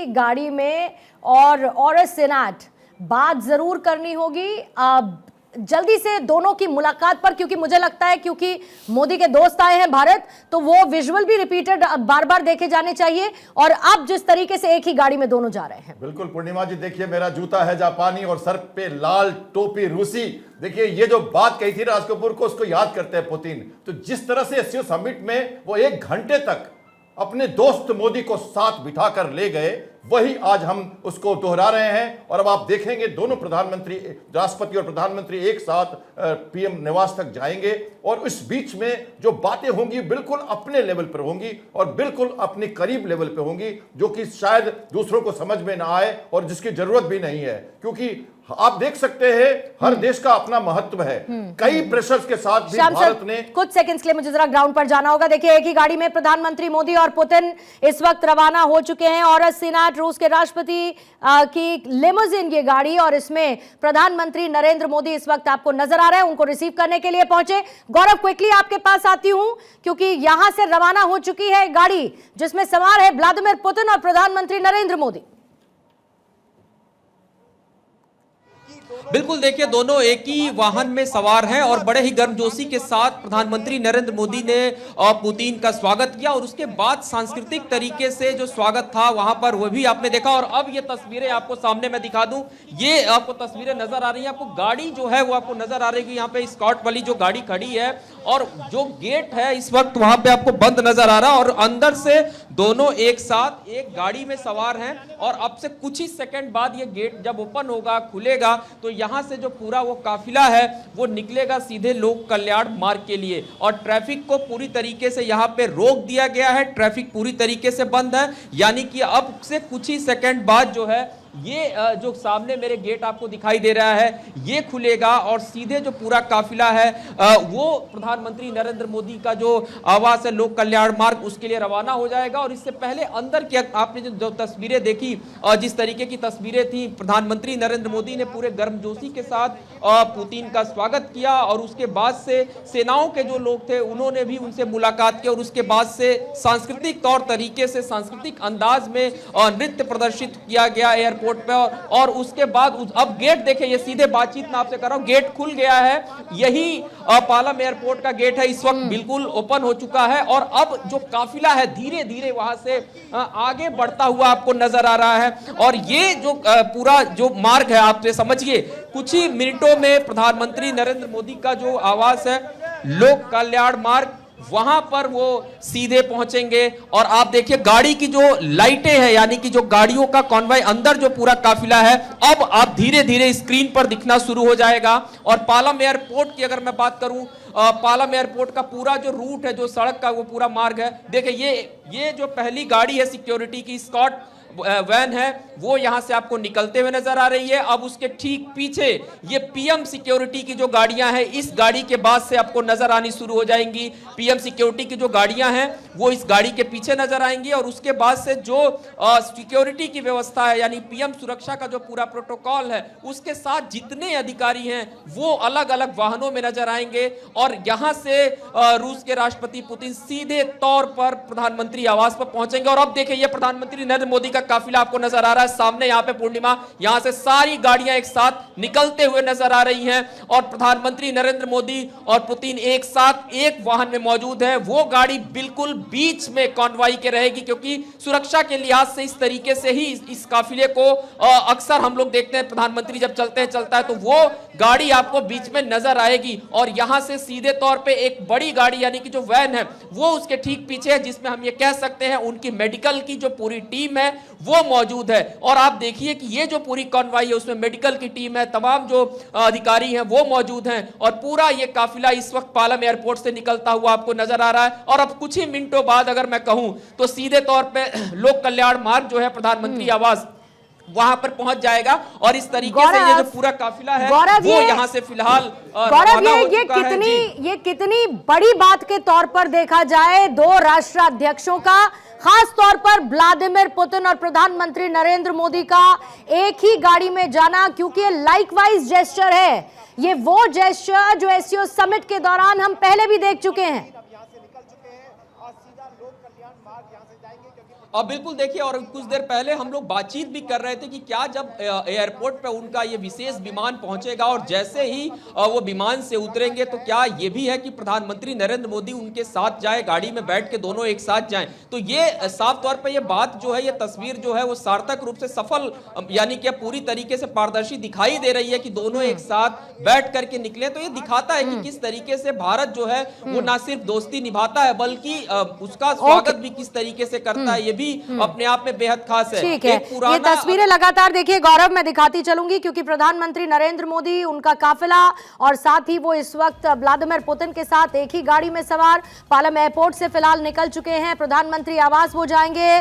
ही गाड़ी में और सेनेट बात जरूर करनी होगी जल्दी से दोनों की मुलाकात पर, क्योंकि मुझे लगता है क्योंकि मोदी के दोस्त आए हैं भारत, तो वो विजुअल भी रिपीटेड बार बार देखे जाने चाहिए। और अब जिस तरीके से एक ही गाड़ी में दोनों जा रहे हैं, बिल्कुल पूर्णिमा जी, देखिए मेरा जूता है जापानी और सर पे लाल टोपी रूसी। देखिए ये जो बात कही थी राज कपूर को, उसको याद करते हैं पुतिन। तो जिस तरह से एससीओ समिट में वो 1 घंटे तक अपने दोस्त मोदी को साथ बिठाकर ले गए, वही आज हम उसको दोहरा रहे हैं। और अब आप देखेंगे दोनों प्रधानमंत्री, राष्ट्रपति और प्रधानमंत्री एक साथ पीएम निवास तक जाएंगे और इस बीच में जो बातें होंगी बिल्कुल अपने लेवल पर होंगी और बिल्कुल अपने करीब लेवल पर होंगी, जो कि शायद दूसरों को समझ में ना आए और जिसकी जरूरत भी नहीं है। क्योंकि आप देख सकते हैं हर देश का अपना महत्व है। कई प्रेशर्स के साथ भी भारत ने कुछ सेकंड्स के लिए मुझे जरा ग्राउंड पर जाना होगा। देखिए एक ही गाड़ी में प्रधानमंत्री मोदी और पुतिन इस वक्त रवाना हो चुके हैं और सेनेट, रूस के राष्ट्रपति की लिमोजिन ये गाड़ी, और इसमें प्रधानमंत्री नरेंद्र मोदी इस वक्त आपको नजर आ रहे हैं, उनको रिसीव करने के लिए पहुंचे। गौरव, क्विकली आपके पास आती हूं क्योंकि यहां से रवाना हो चुकी है गाड़ी जिसमें सवार है व्लादिमीर पुतिन और प्रधानमंत्री नरेंद्र मोदी। बिल्कुल, देखिए दोनों एक ही वाहन में सवार हैं और बड़े ही गर्मजोशी के साथ प्रधानमंत्री नरेंद्र मोदी ने पुतिन का स्वागत किया और उसके बाद सांस्कृतिक तरीके से जो स्वागत था वहां पर वो भी आपने देखा। और अब ये तस्वीरें आपको सामने मैं दिखा दूं, ये आपको तस्वीरें नजर आ रही हैं, आपको गाड़ी जो है वो आपको नजर आ रही है। यहाँ पे स्कॉट वाली जो गाड़ी खड़ी है और जो गेट है इस वक्त वहां पे आपको बंद नजर आ रहा है और अंदर से दोनों एक साथ एक गाड़ी में सवार हैं। और अब से कुछ ही सेकंड बाद ये गेट जब ओपन होगा, खुलेगा, तो यहां से जो पूरा वो काफिला है वो निकलेगा सीधे लोक कल्याण मार्ग के लिए। और ट्रैफिक को पूरी तरीके से यहां पे रोक दिया गया है, ट्रैफिक पूरी तरीके से बंद है। यानी कि अब से कुछ ही सेकंड बाद जो है ये जो सामने मेरे गेट आपको दिखाई दे रहा है ये खुलेगा और सीधे जो पूरा काफिला है वो प्रधानमंत्री नरेंद्र मोदी का जो आवास है लोक कल्याण मार्ग उसके लिए रवाना हो जाएगा। और इससे पहले अंदर की आपने जो तस्वीरें देखी, जिस तरीके की तस्वीरें थी, प्रधानमंत्री नरेंद्र मोदी ने पूरे गर्मजोशी के साथ पुतिन का स्वागत किया और उसके बाद से सेनाओं के जो लोग थे उन्होंने भी उनसे मुलाकात की और उसके बाद से सांस्कृतिक तौर तरीके से, सांस्कृतिक अंदाज में नृत्य प्रदर्शित किया गया एयरपोर्ट पे। और उसके बाद अब गेट देखें, ये सीधे बातचीत में आपसे कर रहा हूं, गेट खुल गया है। यही पालम एयरपोर्ट का गेट है, इस वक्त बिल्कुल ओपन हो चुका है और अब जो काफिला है धीरे धीरे वहां से आगे बढ़ता हुआ आपको नजर आ रहा है। और ये जो पूरा जो मार्ग है, आप समझिए कुछ ही मिनटों में प्रधानमंत्री नरेंद्र मोदी का जो आवास है लोक कल्याण मार्ग, वहां पर वो सीधे पहुंचेंगे। और आप देखिए गाड़ी की जो लाइटें हैं, यानी कि जो गाड़ियों का कॉन्वॉय अंदर जो पूरा काफिला है, अब आप धीरे धीरे स्क्रीन पर दिखना शुरू हो जाएगा। और पालम एयरपोर्ट की अगर मैं बात करूं, पालम एयरपोर्ट का पूरा जो रूट है, जो सड़क का वो पूरा मार्ग है, देखिए ये जो पहली गाड़ी है सिक्योरिटी की स्कॉट वैन है वो यहां से आपको निकलते हुए नजर आ रही है। अब उसके ठीक पीछे ये पीएम सिक्योरिटी की जो गाड़ियां हैं, इस गाड़ी के बाद से आपको नजर आनी शुरू हो जाएंगी। पीएम सिक्योरिटी की जो गाड़ियां हैं वो इस गाड़ी के पीछे नजर आएंगी और उसके बाद से जो सिक्योरिटी की व्यवस्था है, यानी पीएम सुरक्षा का जो पूरा प्रोटोकॉल है, उसके साथ जितने अधिकारी हैं वो अलग अलग वाहनों में नजर आएंगे। और यहां से रूस के राष्ट्रपति पुतिन सीधे तौर पर प्रधानमंत्री आवास पर पहुंचेंगे। और अब देखिए ये प्रधानमंत्री नरेंद्र मोदी का काफिला आपको नजर आ रहा है सामने, यहां पे पूर्णिमा, यहां से सारी गाड़ियां एक साथ निकलते हुए नजर आ रही हैं और प्रधानमंत्री नरेंद्र मोदी और पुतिन एक साथ एक वाहन में मौजूद है। वो गाड़ी बिल्कुल बीच में कॉन्वॉय के रहेगी, क्योंकि सुरक्षा के लिहाज से इस तरीके से ही इस काफिले को अक्सर हम लोग देखते हैं, प्रधानमंत्री जब चलता है तो वो गाड़ी आपको बीच में नजर आएगी। और यहां से सीधे तौर पे एक बड़ी गाड़ी, यानी कि जो वैन है, वो उसके ठीक पीछे है, जिसमें हम ये कह सकते हैं उनकी मेडिकल की जो पूरी टीम है वो मौजूद है। और आप देखिए कि ये जो पूरी कॉन्वॉय है उसमें मेडिकल की टीम है, तमाम जो अधिकारी हैं वो मौजूद हैं और पूरा ये काफिला इस वक्त पालम एयरपोर्ट से निकलता हुआ आपको नजर आ रहा है। और अब कुछ ही मिनटों बाद अगर मैं कहूं तो सीधे तौर पे लोक कल्याण मार्ग जो है प्रधानमंत्री आवास, वहां पर पहुंच जाएगा। और इस तरीके से ये जो पूरा काफिला है वो यहां से फिलहाल ये कितनी बड़ी बात के तौर पर देखा जाए दो राष्ट्राध्यक्षों का, खास तौर पर व्लादिमीर पुतिन और प्रधानमंत्री नरेंद्र मोदी का एक ही गाड़ी में जाना, क्योंकि ये लाइकवाइज जेस्चर है। ये वो जेस्चर जो एससीओ समिट के दौरान हम पहले भी देख चुके हैं। बिल्कुल देखिए, और कुछ देर पहले हम लोग बातचीत भी कर रहे थे कि क्या जब एयरपोर्ट पे उनका ये विशेष विमान पहुंचेगा और जैसे ही वो विमान से उतरेंगे तो क्या ये भी है कि प्रधानमंत्री नरेंद्र मोदी उनके साथ जाए, गाड़ी में बैठ के दोनों एक साथ जाएं। तो ये साफ तौर पे ये बात जो है, ये तस्वीर जो है वो सार्थक रूप से सफल, यानी कि पूरी तरीके से पारदर्शी दिखाई दे रही है कि दोनों एक साथ बैठ करके निकले। तो ये दिखाता है कि किस तरीके से भारत जो है वो ना सिर्फ दोस्ती निभाता है बल्कि उसका स्वागत भी किस तरीके से करता है, ये भी अपने आप में बेहद खास है। ठीक है, ये तस्वीरें लगातार देखिए गौरव, मैं दिखाती चलूंगी क्योंकि प्रधानमंत्री नरेंद्र मोदी, उनका काफिला और साथ ही वो इस वक्त व्लादिमीर पुतिन के साथ एक ही गाड़ी में सवार पालम एयरपोर्ट से फिलहाल निकल चुके हैं। प्रधानमंत्री आवास वो जाएंगे।